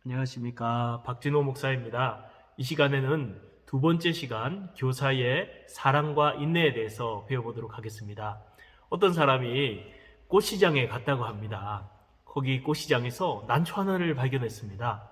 안녕하십니까. 박진호 목사입니다. 이 시간에는 두 번째 시간 교사의 사랑과 인내에 대해서 배워보도록 하겠습니다. 어떤 사람이 꽃시장에 갔다고 합니다. 거기 꽃시장에서 난초 하나를 발견했습니다.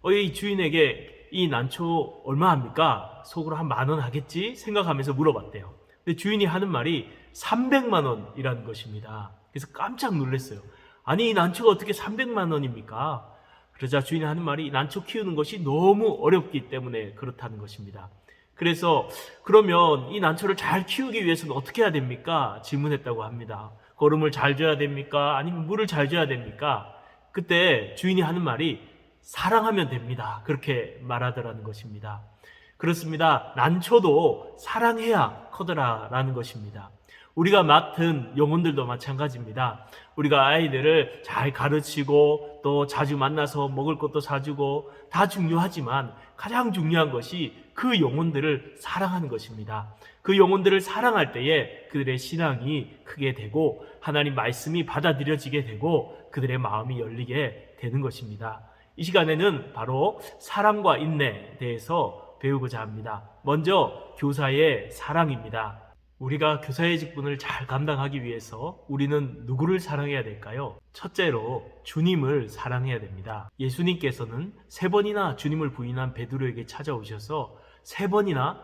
이 주인에게 이 난초 얼마 합니까? 속으로 한 10,000원 하겠지? 생각하면서 물어봤대요. 근데 주인이 하는 말이 300만 원이라는 것입니다. 그래서 깜짝 놀랐어요. 아니, 이 난초가 어떻게 300만 원입니까? 그러자 주인이 하는 말이 난초 키우는 것이 너무 어렵기 때문에 그렇다는 것입니다. 그래서 그러면 이 난초를 잘 키우기 위해서는 어떻게 해야 됩니까? 질문했다고 합니다. 거름을 잘 줘야 됩니까? 아니면 물을 잘 줘야 됩니까? 그때 주인이 하는 말이 사랑하면 됩니다. 그렇게 말하더라는 것입니다. 그렇습니다. 난초도 사랑해야 커더라라는 것입니다. 우리가 맡은 영혼들도 마찬가지입니다. 우리가 아이들을 잘 가르치고 또 자주 만나서 먹을 것도 사주고 다 중요하지만 가장 중요한 것이 그 영혼들을 사랑하는 것입니다. 그 영혼들을 사랑할 때에 그들의 신앙이 크게 되고 하나님 말씀이 받아들여지게 되고 그들의 마음이 열리게 되는 것입니다. 이 시간에는 바로 사랑과 인내에 대해서 배우고자 합니다. 먼저 교사의 사랑입니다. 우리가 교사의 직분을 잘 감당하기 위해서 우리는 누구를 사랑해야 될까요? 첫째로 주님을 사랑해야 됩니다. 예수님께서는 3번이나 주님을 부인한 베드로에게 찾아오셔서 3번이나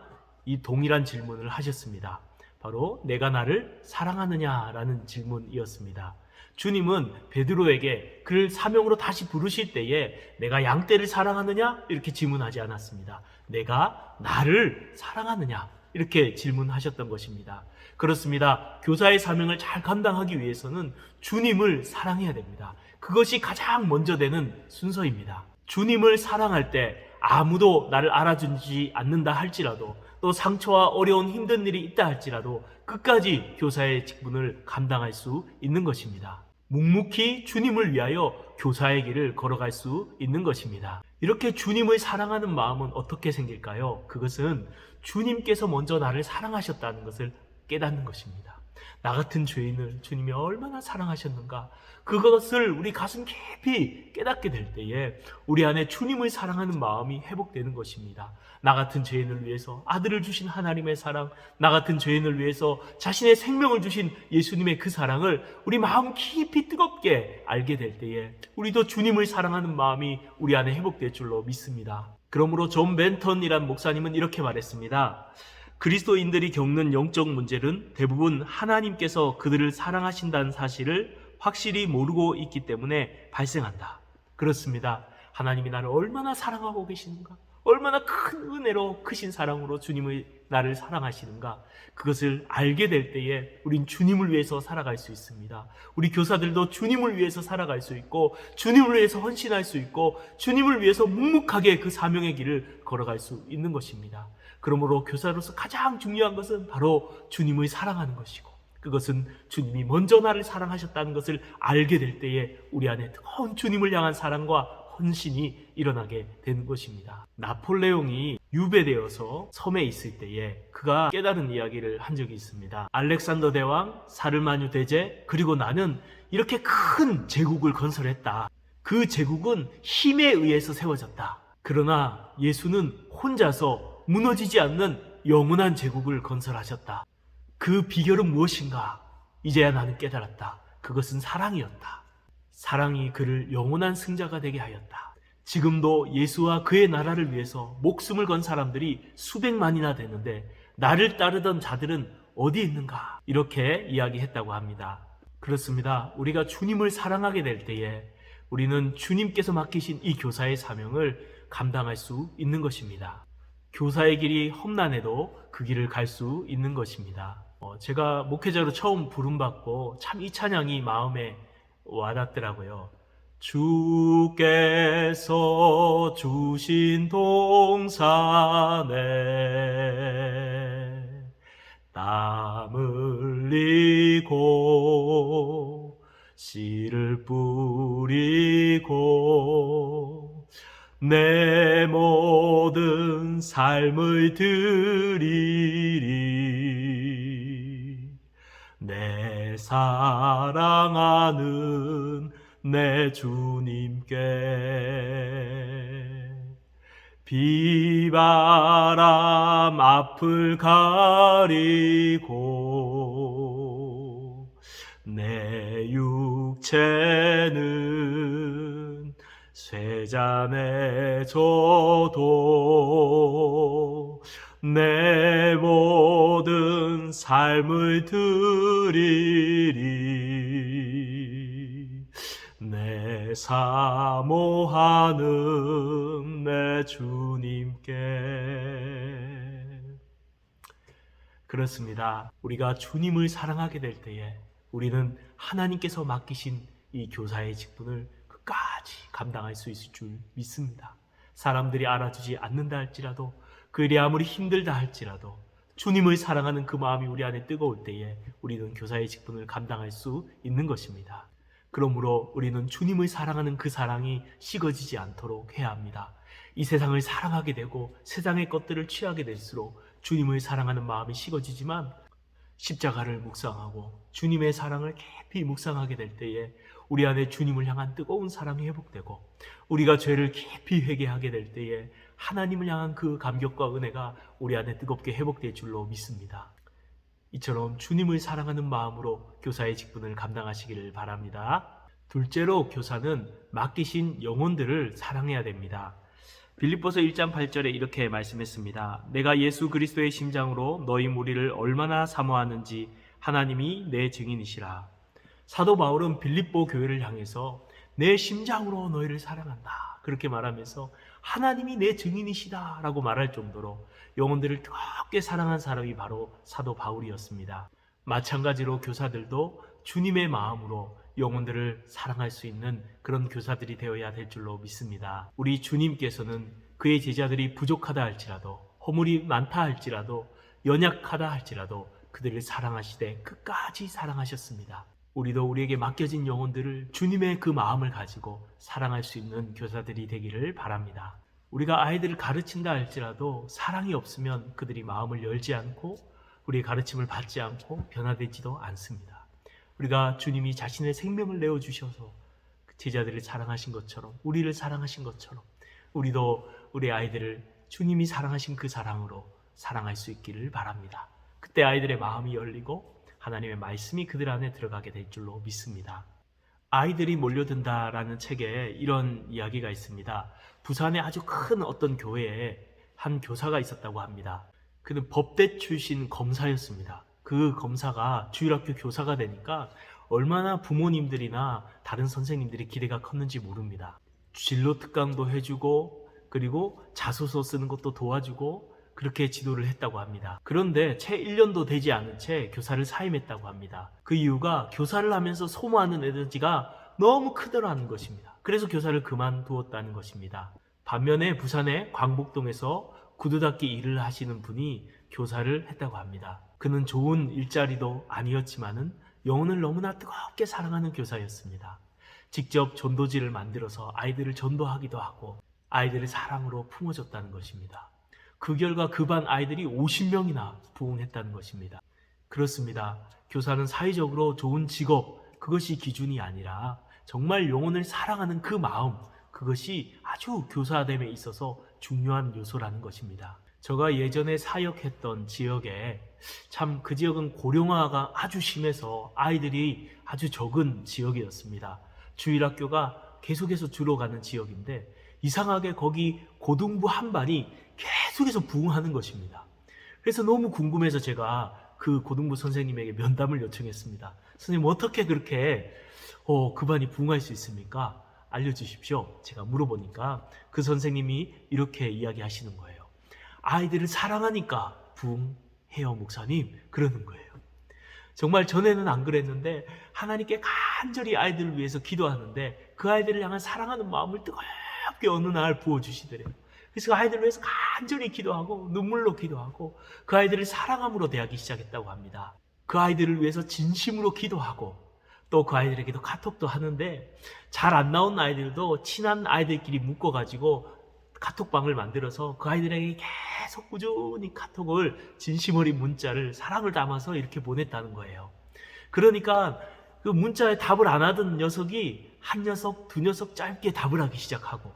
이 동일한 질문을 하셨습니다. 바로 내가 나를 사랑하느냐라는 질문이었습니다. 주님은 베드로에게 그를 사명으로 다시 부르실 때에 내가 양떼를 사랑하느냐? 이렇게 질문하지 않았습니다. 내가 나를 사랑하느냐? 이렇게 질문하셨던 것입니다. 그렇습니다. 교사의 사명을 잘 감당하기 위해서는 주님을 사랑해야 됩니다. 그것이 가장 먼저 되는 순서입니다. 주님을 사랑할 때 아무도 나를 알아주지 않는다 할지라도 또 상처와 어려운 힘든 일이 있다 할지라도 끝까지 교사의 직분을 감당할 수 있는 것입니다. 묵묵히 주님을 위하여 교사의 길을 걸어갈 수 있는 것입니다. 이렇게 주님을 사랑하는 마음은 어떻게 생길까요? 그것은 주님께서 먼저 나를 사랑하셨다는 것을 깨닫는 것입니다. 나 같은 죄인을 주님이 얼마나 사랑하셨는가, 그것을 우리 가슴 깊이 깨닫게 될 때에 우리 안에 주님을 사랑하는 마음이 회복되는 것입니다. 나 같은 죄인을 위해서 아들을 주신 하나님의 사랑, 나 같은 죄인을 위해서 자신의 생명을 주신 예수님의 그 사랑을 우리 마음 깊이 뜨겁게 알게 될 때에 우리도 주님을 사랑하는 마음이 우리 안에 회복될 줄로 믿습니다. 그러므로 존 벤턴이란 목사님은 이렇게 말했습니다. 그리스도인들이 겪는 영적 문제는 대부분 하나님께서 그들을 사랑하신다는 사실을 확실히 모르고 있기 때문에 발생한다. 그렇습니다. 하나님이 나를 얼마나 사랑하고 계시는가, 얼마나 큰 은혜로 크신 사랑으로 주님의 나를 사랑하시는가, 그것을 알게 될 때에 우린 주님을 위해서 살아갈 수 있습니다. 우리 교사들도 주님을 위해서 살아갈 수 있고 주님을 위해서 헌신할 수 있고 주님을 위해서 묵묵하게 그 사명의 길을 걸어갈 수 있는 것입니다. 그러므로 교사로서 가장 중요한 것은 바로 주님을 사랑하는 것이고, 그것은 주님이 먼저 나를 사랑하셨다는 것을 알게 될 때에 우리 안에 뜨거운 주님을 향한 사랑과 헌신이 일어나게 되는 것입니다. 나폴레옹이 유배되어서 섬에 있을 때에 그가 깨달은 이야기를 한 적이 있습니다. 알렉산더 대왕, 사르마뉴 대제, 그리고 나는 이렇게 큰 제국을 건설했다. 그 제국은 힘에 의해서 세워졌다. 그러나 예수는 혼자서 무너지지 않는 영원한 제국을 건설하셨다. 그 비결은 무엇인가? 이제야 나는 깨달았다. 그것은 사랑이었다. 사랑이 그를 영원한 승자가 되게 하였다. 지금도 예수와 그의 나라를 위해서 목숨을 건 사람들이 수백만이나 되는데 나를 따르던 자들은 어디 있는가? 이렇게 이야기했다고 합니다. 그렇습니다. 우리가 주님을 사랑하게 될 때에 우리는 주님께서 맡기신 이 교사의 사명을 감당할 수 있는 것입니다. 교사의 길이 험난해도 그 길을 갈 수 있는 것입니다. 제가 목회자로 처음 부름받고 참 이 찬양이 마음에 와닿더라고요. 주께서 주신 동산에 땀 흘리고 씨를 뿌리고 내 모든 삶을 드리리. 내 사랑하는 내 주님께 비바람 앞을 가리고 내 육체는 쇠잔에 져도 내 모든 삶을 드리리. 내 사모하는 내 주님께. 그렇습니다. 우리가 주님을 사랑하게 될 때에 우리는 하나님께서 맡기신 이 교사의 직분을 끝까지 감당할 수 있을 줄 믿습니다. 사람들이 알아주지 않는다 할지라도, 그 일이 아무리 힘들다 할지라도 주님을 사랑하는 그 마음이 우리 안에 뜨거울 때에 우리는 교사의 직분을 감당할 수 있는 것입니다. 그러므로 우리는 주님을 사랑하는 그 사랑이 식어지지 않도록 해야 합니다. 이 세상을 사랑하게 되고 세상의 것들을 취하게 될수록 주님을 사랑하는 마음이 식어지지만, 십자가를 묵상하고 주님의 사랑을 깊이 묵상하게 될 때에 우리 안에 주님을 향한 뜨거운 사랑이 회복되고, 우리가 죄를 깊이 회개하게 될 때에 하나님을 향한 그 감격과 은혜가 우리 안에 뜨겁게 회복될 줄로 믿습니다. 이처럼 주님을 사랑하는 마음으로 교사의 직분을 감당하시기를 바랍니다. 둘째로, 교사는 맡기신 영혼들을 사랑해야 됩니다. 빌립보서 1장 8절에 이렇게 말씀했습니다. 내가 예수 그리스도의 심장으로 너희 무리를 얼마나 사모하는지 하나님이 내 증인이시라. 사도 바울은 빌립보 교회를 향해서 내 심장으로 너희를 사랑한다, 그렇게 말하면서 하나님이 내 증인이시다 라고 말할 정도로 영혼들을 뜨겁게 사랑한 사람이 바로 사도 바울이었습니다. 마찬가지로 교사들도 주님의 마음으로 영혼들을 사랑할 수 있는 그런 교사들이 되어야 될 줄로 믿습니다. 우리 주님께서는 그의 제자들이 부족하다 할지라도, 허물이 많다 할지라도, 연약하다 할지라도 그들을 사랑하시되 끝까지 사랑하셨습니다. 우리도 우리에게 맡겨진 영혼들을 주님의 그 마음을 가지고 사랑할 수 있는 교사들이 되기를 바랍니다. 우리가 아이들을 가르친다 할지라도 사랑이 없으면 그들이 마음을 열지 않고 우리의 가르침을 받지 않고 변화되지도 않습니다. 우리가 주님이 자신의 생명을 내어주셔서 제자들을 사랑하신 것처럼, 우리를 사랑하신 것처럼 우리도 우리 아이들을 주님이 사랑하신 그 사랑으로 사랑할 수 있기를 바랍니다. 그때 아이들의 마음이 열리고 하나님의 말씀이 그들 안에 들어가게 될 줄로 믿습니다. 아이들이 몰려든다라는 책에 이런 이야기가 있습니다. 부산에 아주 큰 어떤 교회에 한 교사가 있었다고 합니다. 그는 법대 출신 검사였습니다. 그 검사가 주일학교 교사가 되니까 얼마나 부모님들이나 다른 선생님들이 기대가 컸는지 모릅니다. 진로 특강도 해주고, 그리고 자소서 쓰는 것도 도와주고, 그렇게 지도를 했다고 합니다. 그런데 채 1년도 되지 않은 채 교사를 사임했다고 합니다. 그 이유가 교사를 하면서 소모하는 에너지가 너무 크더라는 것입니다. 그래서 교사를 그만두었다는 것입니다. 반면에 부산의 광복동에서 구두 닦기 일을 하시는 분이 교사를 했다고 합니다. 그는 좋은 일자리도 아니었지만은 영혼을 너무나 뜨겁게 사랑하는 교사였습니다. 직접 전도지를 만들어서 아이들을 전도하기도 하고 아이들을 사랑으로 품어줬다는 것입니다. 그 결과 그 반 아이들이 50명이나 부흥했다는 것입니다. 그렇습니다. 교사는 사회적으로 좋은 직업, 그것이 기준이 아니라 정말 영혼을 사랑하는 그 마음, 그것이 아주 교사됨에 있어서 중요한 요소라는 것입니다. 제가 예전에 사역했던 지역에 참 그 지역은 고령화가 아주 심해서 아이들이 아주 적은 지역이었습니다. 주일학교가 계속해서 줄어가는 지역인데 이상하게 거기 고등부 한 반이 계속해서 부흥하는 것입니다. 그래서 너무 궁금해서 제가 그 고등부 선생님에게 면담을 요청했습니다. 선생님, 어떻게 그렇게 그 반이 부흥할 수 있습니까? 알려주십시오. 제가 물어보니까 그 선생님이 이렇게 이야기하시는 거예요. 아이들을 사랑하니까 부흥해요, 목사님. 그러는 거예요. 정말 전에는 안 그랬는데 하나님께 간절히 아이들을 위해서 기도하는데 그 아이들을 향한 사랑하는 마음을 뜨겁게 어느 날 부어주시더래요. 그래서 그 아이들을 위해서 간절히 기도하고 눈물로 기도하고 그 아이들을 사랑함으로 대하기 시작했다고 합니다. 그 아이들을 위해서 진심으로 기도하고 또 그 아이들에게도 카톡도 하는데 잘 안 나온 아이들도 친한 아이들끼리 묶어가지고 카톡방을 만들어서 그 아이들에게 계속 꾸준히 카톡을, 진심 어린 문자를 사랑을 담아서 이렇게 보냈다는 거예요. 그러니까 그 문자에 답을 안 하던 녀석이 한 녀석, 두 녀석 짧게 답을 하기 시작하고,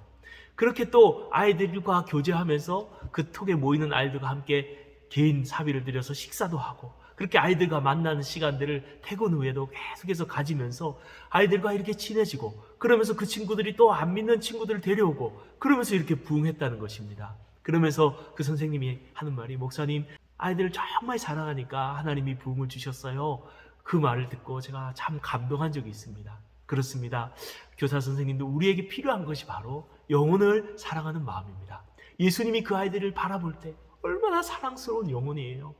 그렇게 또 아이들과 교제하면서 그 톡에 모이는 아이들과 함께 개인 사비를 들여서 식사도 하고, 그렇게 아이들과 만나는 시간들을 퇴근 후에도 계속해서 가지면서 아이들과 이렇게 친해지고, 그러면서 그 친구들이 또 안 믿는 친구들을 데려오고, 그러면서 이렇게 부흥했다는 것입니다. 그러면서 그 선생님이 하는 말이, 목사님, 아이들을 정말 사랑하니까 하나님이 부흥을 주셨어요. 그 말을 듣고 제가 참 감동한 적이 있습니다. 그렇습니다. 교사 선생님도 우리에게 필요한 것이 바로 영혼을 사랑하는 마음입니다. 예수님이 그 아이들을 바라볼 때 얼마나 사랑스러운 영혼이에요.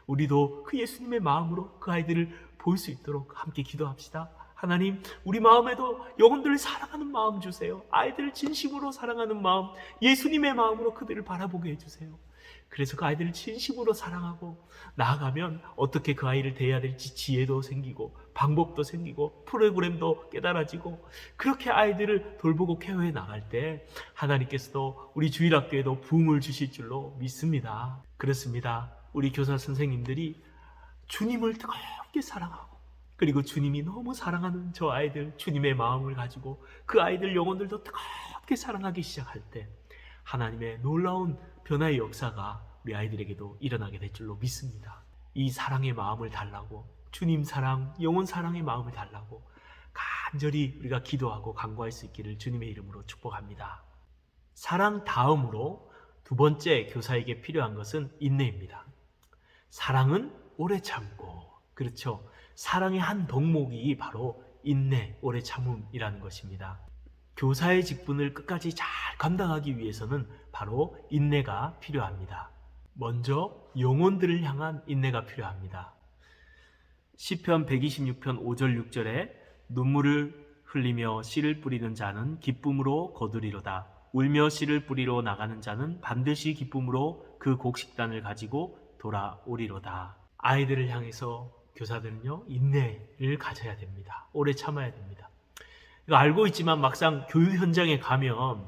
우리도 그 예수님의 마음으로 그 아이들을 볼 수 있도록 함께 기도합시다. 하나님, 우리 마음에도 영혼들을 사랑하는 마음 주세요. 아이들을 진심으로 사랑하는 마음, 예수님의 마음으로 그들을 바라보게 해주세요. 그래서 그 아이들을 진심으로 사랑하고 나아가면 어떻게 그 아이를 대해야 될지 지혜도 생기고 방법도 생기고 프로그램도 깨달아지고, 그렇게 아이들을 돌보고 케어해 나갈 때 하나님께서도 우리 주일학교에도 부흥을 주실 줄로 믿습니다. 그렇습니다. 우리 교사 선생님들이 주님을 뜨겁게 사랑하고, 그리고 주님이 너무 사랑하는 저 아이들, 주님의 마음을 가지고 그 아이들 영혼들도 뜨겁게 사랑하기 시작할 때 하나님의 놀라운 변화의 역사가 우리 아이들에게도 일어나게 될 줄로 믿습니다. 이 사랑의 마음을 달라고, 주님 사랑, 영혼 사랑의 마음을 달라고 간절히 우리가 기도하고 간구할 수 있기를 주님의 이름으로 축복합니다. 사랑 다음으로 두 번째 교사에게 필요한 것은 인내입니다. 사랑은 오래 참고, 그렇죠. 사랑의 한 덕목이 바로 인내, 오래 참음이라는 것입니다. 교사의 직분을 끝까지 잘 감당하기 위해서는 바로 인내가 필요합니다. 먼저 영혼들을 향한 인내가 필요합니다. 시편 126편 5절 6절에 눈물을 흘리며 씨를 뿌리는 자는 기쁨으로 거두리로다. 울며 씨를 뿌리러 나가는 자는 반드시 기쁨으로 그 곡식단을 가지고 돌아오리로다. 아이들을 향해서 교사들은요, 인내를 가져야 됩니다. 오래 참아야 됩니다. 이거 알고 있지만 막상 교육 현장에 가면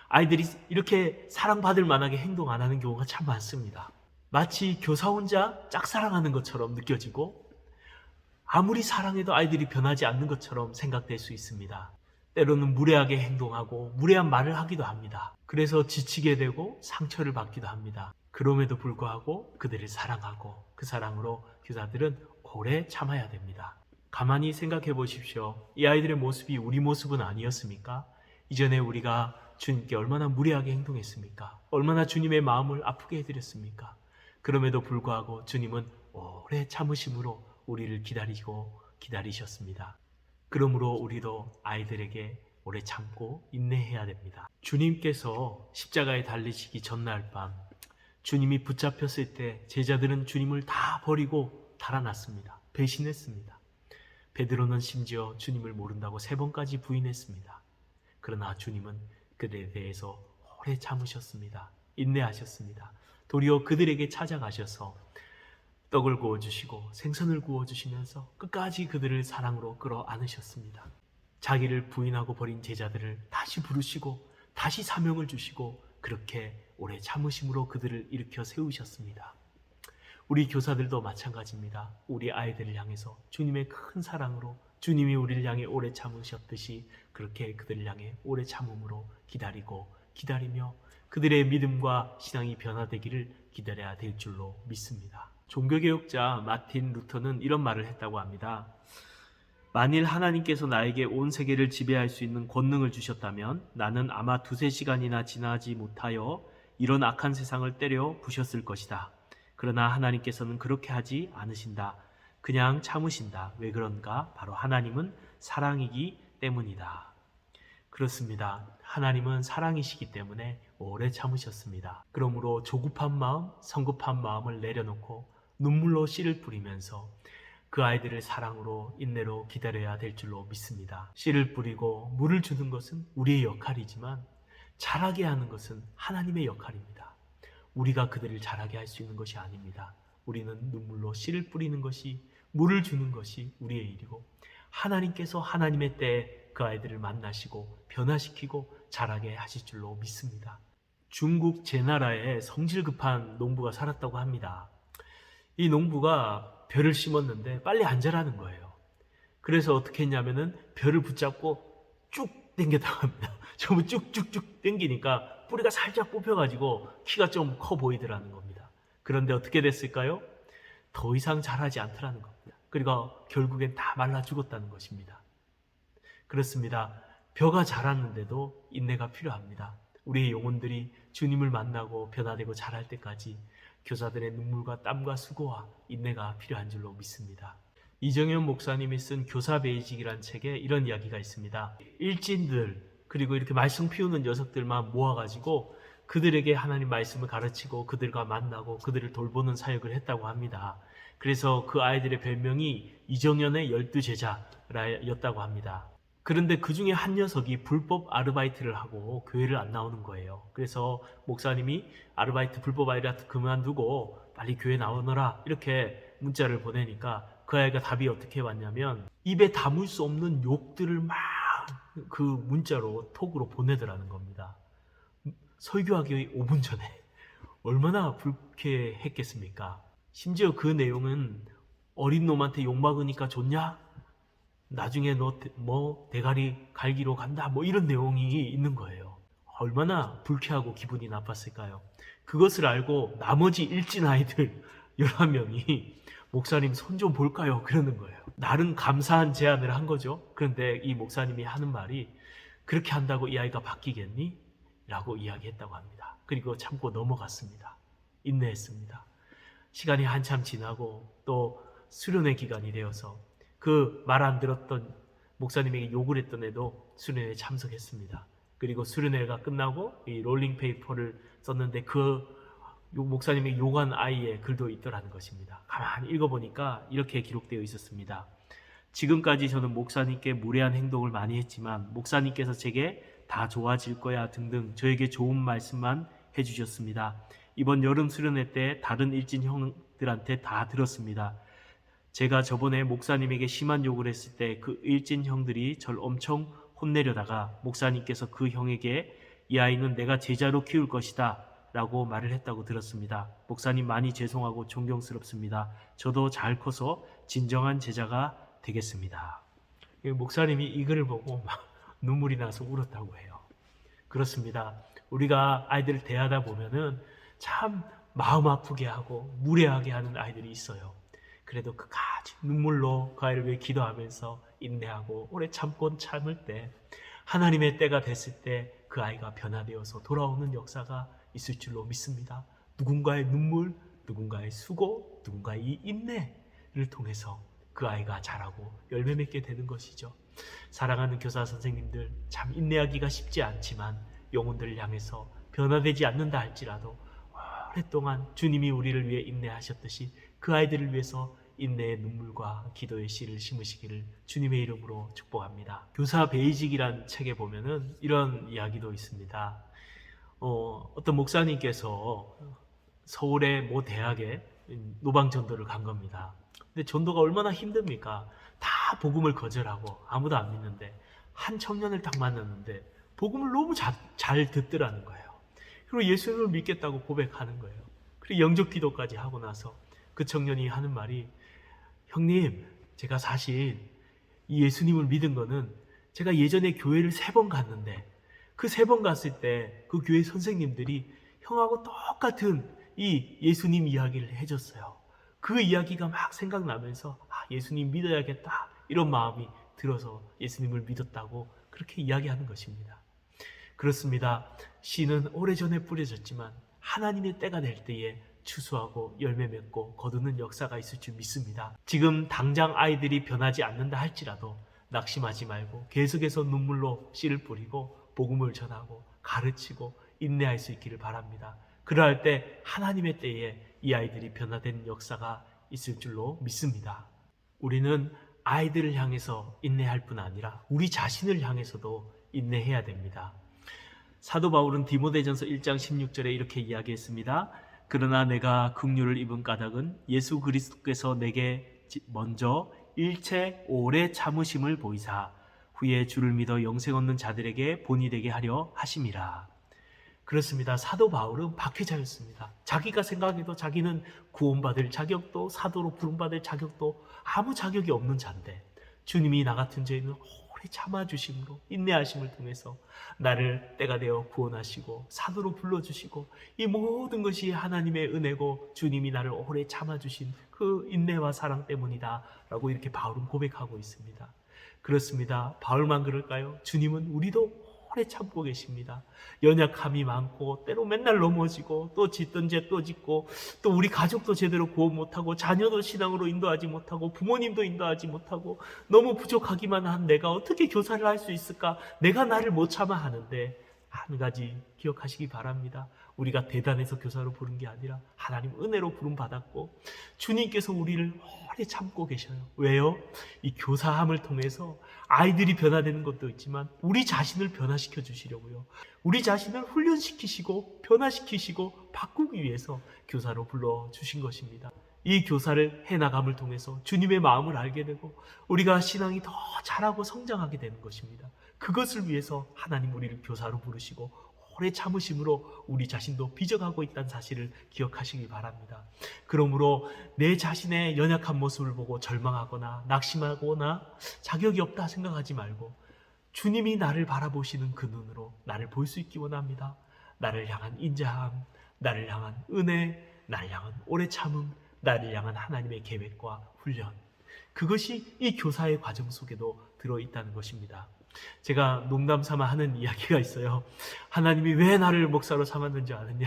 아이들이 이렇게 사랑받을 만하게 행동 안 하는 경우가 참 많습니다. 마치 교사 혼자 짝사랑하는 것처럼 느껴지고, 아무리 사랑해도 아이들이 변하지 않는 것처럼 생각될 수 있습니다. 때로는 무례하게 행동하고 무례한 말을 하기도 합니다. 그래서 지치게 되고 상처를 받기도 합니다. 그럼에도 불구하고 그들을 사랑하고 그 사랑으로 교사들은 오래 참아야 됩니다. 가만히 생각해 보십시오. 이 아이들의 모습이 우리 모습은 아니었습니까? 이전에 우리가 주님께 얼마나 무례하게 행동했습니까? 얼마나 주님의 마음을 아프게 해드렸습니까? 그럼에도 불구하고 주님은 오래 참으심으로 우리를 기다리고 기다리셨습니다. 그러므로 우리도 아이들에게 오래 참고 인내해야 됩니다. 주님께서 십자가에 달리시기 전날 밤, 주님이 붙잡혔을 때 제자들은 주님을 다 버리고 달아났습니다. 배신했습니다. 베드로는 심지어 주님을 모른다고 3번까지 부인했습니다. 그러나 주님은 그들에 대해서 오래 참으셨습니다. 인내하셨습니다. 도리어 그들에게 찾아가셔서 떡을 구워주시고 생선을 구워주시면서 끝까지 그들을 사랑으로 끌어안으셨습니다. 자기를 부인하고 버린 제자들을 다시 부르시고 다시 사명을 주시고 그렇게 오래 참으심으로 그들을 일으켜 세우셨습니다. 우리 교사들도 마찬가지입니다. 우리 아이들을 향해서 주님의 큰 사랑으로 주님이 우리를 향해 오래 참으셨듯이 그렇게 그들을 향해 오래 참음으로 기다리고 기다리며 그들의 믿음과 신앙이 변화되기를 기다려야 될 줄로 믿습니다. 종교개혁자 마틴 루터는 이런 말을 했다고 합니다. 만일 하나님께서 나에게 온 세계를 지배할 수 있는 권능을 주셨다면 나는 아마 2-3시간이나 지나지 못하여 이런 악한 세상을 때려 부셨을 것이다. 그러나 하나님께서는 그렇게 하지 않으신다. 그냥 참으신다. 왜 그런가? 바로 하나님은 사랑이기 때문이다. 그렇습니다. 하나님은 사랑이시기 때문에 오래 참으셨습니다. 그러므로 조급한 마음, 성급한 마음을 내려놓고 눈물로 씨를 뿌리면서 그 아이들을 사랑으로 인내로 기다려야 될 줄로 믿습니다. 씨를 뿌리고 물을 주는 것은 우리의 역할이지만 자라게 하는 것은 하나님의 역할입니다. 우리가 그들을 자라게 할 수 있는 것이 아닙니다. 우리는 눈물로 씨를 뿌리는 것이, 물을 주는 것이 우리의 일이고 하나님께서 하나님의 때에 그 아이들을 만나시고 변화시키고 자라게 하실 줄로 믿습니다. 중국 제나라에 성질 급한 농부가 살았다고 합니다. 이 농부가 벼를 심었는데 빨리 안 자라는 거예요. 그래서 어떻게 했냐면은 벼를 붙잡고 쭉 당겼다고 합니다. 전부 쭉쭉쭉 당기니까 뿌리가 살짝 뽑혀가지고 키가 좀 커 보이더라는 겁니다. 그런데 어떻게 됐을까요? 더 이상 자라지 않더라는 겁니다. 그리고 결국엔 다 말라 죽었다는 것입니다. 그렇습니다. 벼가 자랐는데도 인내가 필요합니다. 우리의 영혼들이 주님을 만나고 변화되고 자랄 때까지 교사들의 눈물과 땀과 수고와 인내가 필요한 줄로 믿습니다. 이정현 목사님이 쓴 교사 베이직이라는 책에 이런 이야기가 있습니다. 일진들 그리고 이렇게 말씀 피우는 녀석들만 모아가지고 그들에게 하나님 말씀을 가르치고 그들과 만나고 그들을 돌보는 사역을 했다고 합니다. 그래서 그 아이들의 별명이 이정현의 12제자였다고 합니다. 그런데 그 중에 한 녀석이 불법 아르바이트를 하고 교회를 안 나오는 거예요. 그래서 목사님이 불법 아르바이트 그만두고 빨리 교회 나오너라 이렇게 문자를 보내니까 그 아이가 답이 어떻게 왔냐면 입에 담을 수 없는 욕들을 막 그 문자로 톡으로 보내더라는 겁니다. 설교하기 5분 전에 얼마나 불쾌했겠습니까? 심지어 그 내용은 어린 놈한테 욕 먹으니까 좋냐? 나중에 너 대가리 갈기로 간다 이런 내용이 있는 거예요. 얼마나 불쾌하고 기분이 나빴을까요? 그것을 알고 나머지 일진 아이들 11명이 목사님 손 좀 볼까요? 그러는 거예요. 나름 감사한 제안을 한 거죠. 그런데 이 목사님이 하는 말이 그렇게 한다고 이 아이가 바뀌겠니? 라고 이야기했다고 합니다. 그리고 참고 넘어갔습니다. 인내했습니다. 시간이 한참 지나고 또 수련회 기간이 되어서 그 말 안 들었던 목사님에게 욕을 했던 애도 수련회에 참석했습니다. 그리고 수련회가 끝나고 이 롤링 페이퍼를 썼는데 그 목사님이 욕한 아이의 글도 있더라는 것입니다. 가만히 읽어보니까 이렇게 기록되어 있었습니다. 지금까지 저는 목사님께 무례한 행동을 많이 했지만 목사님께서 제게 다 좋아질 거야 등등 저에게 좋은 말씀만 해주셨습니다. 이번 여름 수련회 때 다른 일진 형들한테 다 들었습니다. 제가 저번에 목사님에게 심한 욕을 했을 때 그 일진 형들이 절 엄청 혼내려다가 목사님께서 그 형에게 이 아이는 내가 제자로 키울 것이다 라고 말을 했다고 들었습니다. 목사님 많이 죄송하고 존경스럽습니다. 저도 잘 커서 진정한 제자가 되겠습니다. 목사님이 이 글을 보고 막 눈물이 나서 울었다고 해요. 그렇습니다. 우리가 아이들을 대하다 보면은 참 마음 아프게 하고 무례하게 하는 아이들이 있어요. 그래도 끝까지 눈물로 그 아이를 위해 기도하면서 인내하고 오래 참을 때 하나님의 때가 됐을 때 그 아이가 변화되어서 돌아오는 역사가 있을 줄로 믿습니다. 누군가의 눈물, 누군가의 수고, 누군가의 이 인내를 통해서 그 아이가 자라고 열매 맺게 되는 것이죠. 사랑하는 교사 선생님들, 참 인내하기가 쉽지 않지만 영혼들을 향해서 변화되지 않는다 할지라도 오랫동안 주님이 우리를 위해 인내하셨듯이 그 아이들을 위해서 인내의 눈물과 기도의 씨를 심으시기를 주님의 이름으로 축복합니다. 교사 베이직이란 책에 보면은 이런 이야기도 있습니다. 어떤 목사님께서 서울의 모 대학에 노방 전도를 간 겁니다. 근데 전도가 얼마나 힘듭니까? 다 복음을 거절하고 아무도 안 믿는데 한 청년을 딱 만났는데 복음을 너무 잘 듣더라는 거예요. 그리고 예수님을 믿겠다고 고백하는 거예요. 그리고 영접 기도까지 하고 나서 그 청년이 하는 말이 형님, 제가 사실 이 예수님을 믿은 거는 제가 예전에 교회를 3번 갔는데 그 3번 갔을 때 그 교회 선생님들이 형하고 똑같은 이 예수님 이야기를 해줬어요. 그 이야기가 막 생각나면서 예수님 믿어야겠다 이런 마음이 들어서 예수님을 믿었다고 그렇게 이야기하는 것입니다. 그렇습니다. 씨는 오래전에 뿌려졌지만 하나님의 때가 될 때에 추수하고 열매 맺고 거두는 역사가 있을 줄 믿습니다. 지금 당장 아이들이 변하지 않는다 할지라도 낙심하지 말고 계속해서 눈물로 씨를 뿌리고 복음을 전하고 가르치고 인내할 수 있기를 바랍니다. 그러할 때 하나님의 때에 이 아이들이 변화되는 역사가 있을 줄로 믿습니다. 우리는 아이들을 향해서 인내할 뿐 아니라 우리 자신을 향해서도 인내해야 됩니다. 사도 바울은 디모데전서 1장 16절에 이렇게 이야기했습니다. 그러나 내가 긍휼을 입은 까닭은 예수 그리스도께서 내게 먼저 일체 오래 참으심을 보이사 후에 주를 믿어 영생 얻는 자들에게 본이 되게 하려 하심이라. 그렇습니다. 사도 바울은 박해자였습니다. 자기가 생각해도 자기는 구원받을 자격도 사도로 부름받을 자격도 아무 자격이 없는 자인데 주님이 나 같은 죄인을 오래 참아주심으로 인내하심을 통해서 나를 때가 되어 구원하시고 사도로 불러주시고 이 모든 것이 하나님의 은혜고 주님이 나를 오래 참아주신 그 인내와 사랑 때문이다 라고 이렇게 바울은 고백하고 있습니다. 그렇습니다. 바울만 그럴까요? 주님은 우리도 오래 참고 계십니다. 연약함이 많고 때로 맨날 넘어지고 또 짓던 죄 또 짓고 또 우리 가족도 제대로 구원 못하고 자녀도 신앙으로 인도하지 못하고 부모님도 인도하지 못하고 너무 부족하기만 한 내가 어떻게 교사를 할 수 있을까? 내가 나를 못 참아 하는데 한 가지 기억하시기 바랍니다. 우리가 대단해서 교사로 부른 게 아니라 하나님 은혜로 부름 받았고 주님께서 우리를 오래 참고 계셔요. 왜요? 이 교사함을 통해서 아이들이 변화되는 것도 있지만 우리 자신을 변화시켜 주시려고요. 우리 자신을 훈련시키시고 변화시키시고 바꾸기 위해서 교사로 불러주신 것입니다. 이 교사를 해나감을 통해서 주님의 마음을 알게 되고 우리가 신앙이 더 자라고 성장하게 되는 것입니다. 그것을 위해서 하나님 우리를 교사로 부르시고 오래 참으심으로 우리 자신도 빚어가고 있다는 사실을 기억하시기 바랍니다. 그러므로 내 자신의 연약한 모습을 보고 절망하거나 낙심하거나 자격이 없다 생각하지 말고 주님이 나를 바라보시는 그 눈으로 나를 볼 수 있기 원합니다. 나를 향한 인자함, 나를 향한 은혜, 나를 향한 오래 참음, 나를 향한 하나님의 계획과 훈련, 그것이 이 교사의 과정 속에도 들어있다는 것입니다. 제가 농담 삼아 하는 이야기가 있어요. 하나님이 왜 나를 목사로 삼았는지 아느냐?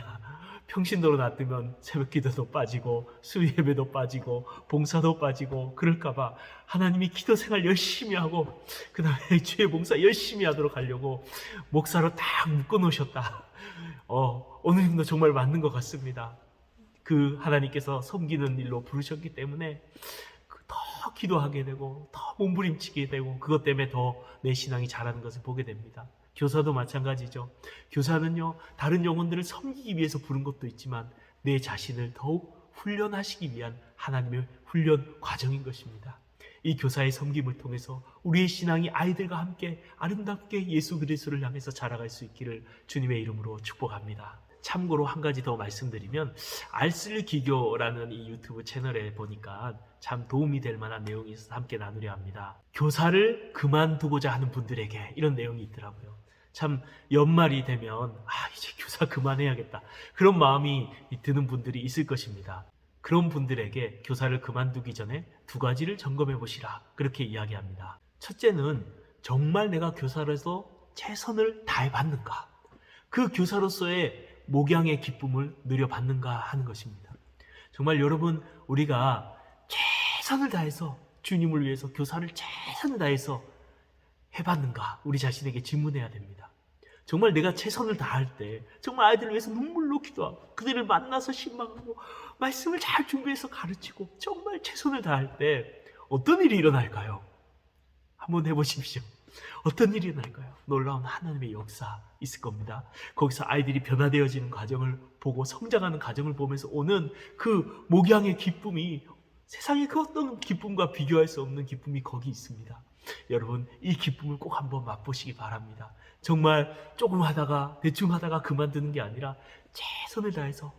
평신도로 놔두면 새벽 기도도 빠지고 수요 예배도 빠지고 봉사도 빠지고 그럴까봐 하나님이 기도 생활 열심히 하고 그 다음에 주의 봉사 열심히 하도록 하려고 목사로 딱 묶어놓으셨다. 어느 정도 정말 맞는 것 같습니다. 그 하나님께서 섬기는 일로 부르셨기 때문에 더 기도하게 되고 더 몸부림치게 되고 그것 때문에 더 내 신앙이 자라는 것을 보게 됩니다. 교사도 마찬가지죠. 교사는요, 다른 영혼들을 섬기기 위해서 부른 것도 있지만 내 자신을 더욱 훈련하시기 위한 하나님의 훈련 과정인 것입니다. 이 교사의 섬김을 통해서 우리의 신앙이 아이들과 함께 아름답게 예수 그리스도를 향해서 자라갈 수 있기를 주님의 이름으로 축복합니다. 참고로 한 가지 더 말씀드리면 알쓸기교라는 이 유튜브 채널에 보니까 참 도움이 될 만한 내용이 있어서 함께 나누려 합니다. 교사를 그만두고자 하는 분들에게 이런 내용이 있더라고요. 참 연말이 되면 이제 교사 그만해야겠다 그런 마음이 드는 분들이 있을 것입니다. 그런 분들에게 교사를 그만두기 전에 두 가지를 점검해 보시라 그렇게 이야기합니다. 첫째는 정말 내가 교사로서 최선을 다해 봤는가, 그 교사로서의 목양의 기쁨을 누려봤는가 하는 것입니다. 정말 여러분, 우리가 최선을 다해서 주님을 위해서 교사를 최선을 다해서 해봤는가 우리 자신에게 질문해야 됩니다. 정말 내가 최선을 다할 때 정말 아이들을 위해서 눈물로 기도하고 그들을 만나서 신방하고 말씀을 잘 준비해서 가르치고 정말 최선을 다할 때 어떤 일이 일어날까요? 한번 해보십시오. 어떤 일이 일어날까요? 놀라운 하나님의 역사 있을 겁니다. 거기서 아이들이 변화되어지는 과정을 보고 성장하는 과정을 보면서 오는 그 목양의 기쁨이 세상의 그 어떤 기쁨과 비교할 수 없는 기쁨이 거기 있습니다. 여러분, 이 기쁨을 꼭 한번 맛보시기 바랍니다. 정말 조금 하다가 대충 하다가 그만두는 게 아니라 최선을 다해서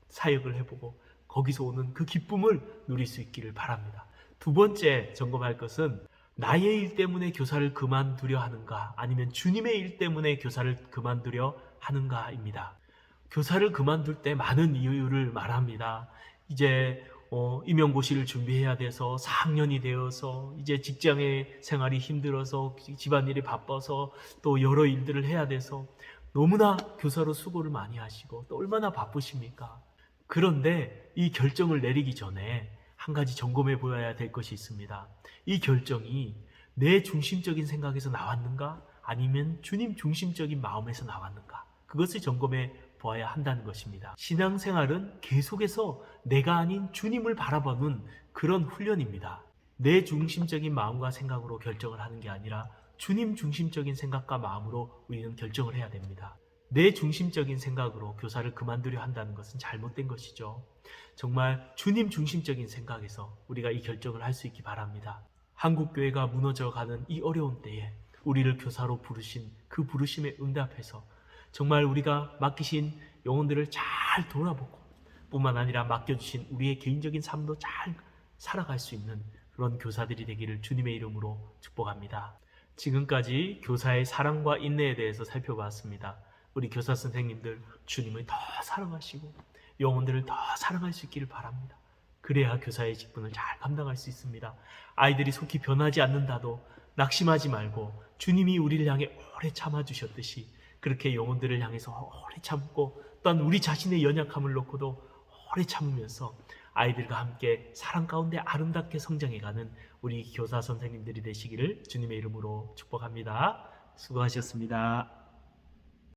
사역을 해보고 거기서 오는 그 기쁨을 누릴 수 있기를 바랍니다. 두 번째 점검할 것은 나의 일 때문에 교사를 그만두려 하는가 아니면 주님의 일 때문에 교사를 그만두려 하는가입니다. 교사를 그만둘 때 많은 이유를 말합니다. 이제 임용고시를 준비해야 돼서 4학년이 되어서 이제 직장의 생활이 힘들어서 집안일이 바빠서 또 여러 일들을 해야 돼서 너무나 교사로 수고를 많이 하시고 또 얼마나 바쁘십니까? 그런데 이 결정을 내리기 전에 한 가지 점검해 보아야 될 것이 있습니다. 이 결정이 내 중심적인 생각에서 나왔는가 아니면 주님 중심적인 마음에서 나왔는가, 그것을 점검해 보아야 한다는 것입니다. 신앙생활은 계속해서 내가 아닌 주님을 바라보는 그런 훈련입니다. 내 중심적인 마음과 생각으로 결정을 하는 게 아니라 주님 중심적인 생각과 마음으로 우리는 결정을 해야 됩니다. 내 중심적인 생각으로 교사를 그만두려 한다는 것은 잘못된 것이죠. 정말 주님 중심적인 생각에서 우리가 이 결정을 할 수 있기 바랍니다. 한국교회가 무너져가는 이 어려운 때에 우리를 교사로 부르신 그 부르심에 응답해서 정말 우리가 맡기신 영혼들을 잘 돌아보고 뿐만 아니라 맡겨주신 우리의 개인적인 삶도 잘 살아갈 수 있는 그런 교사들이 되기를 주님의 이름으로 축복합니다. 지금까지 교사의 사랑과 인내에 대해서 살펴봤습니다. 우리 교사 선생님들 주님을 더 사랑하시고 영혼들을 더 사랑할 수 있기를 바랍니다. 그래야 교사의 직분을 잘 감당할 수 있습니다. 아이들이 속히 변하지 않는다도 낙심하지 말고 주님이 우리를 향해 오래 참아주셨듯이 그렇게 영혼들을 향해서 오래 참고 또한 우리 자신의 연약함을 놓고도 오래 참으면서 아이들과 함께 사랑 가운데 아름답게 성장해가는 우리 교사 선생님들이 되시기를 주님의 이름으로 축복합니다. 수고하셨습니다.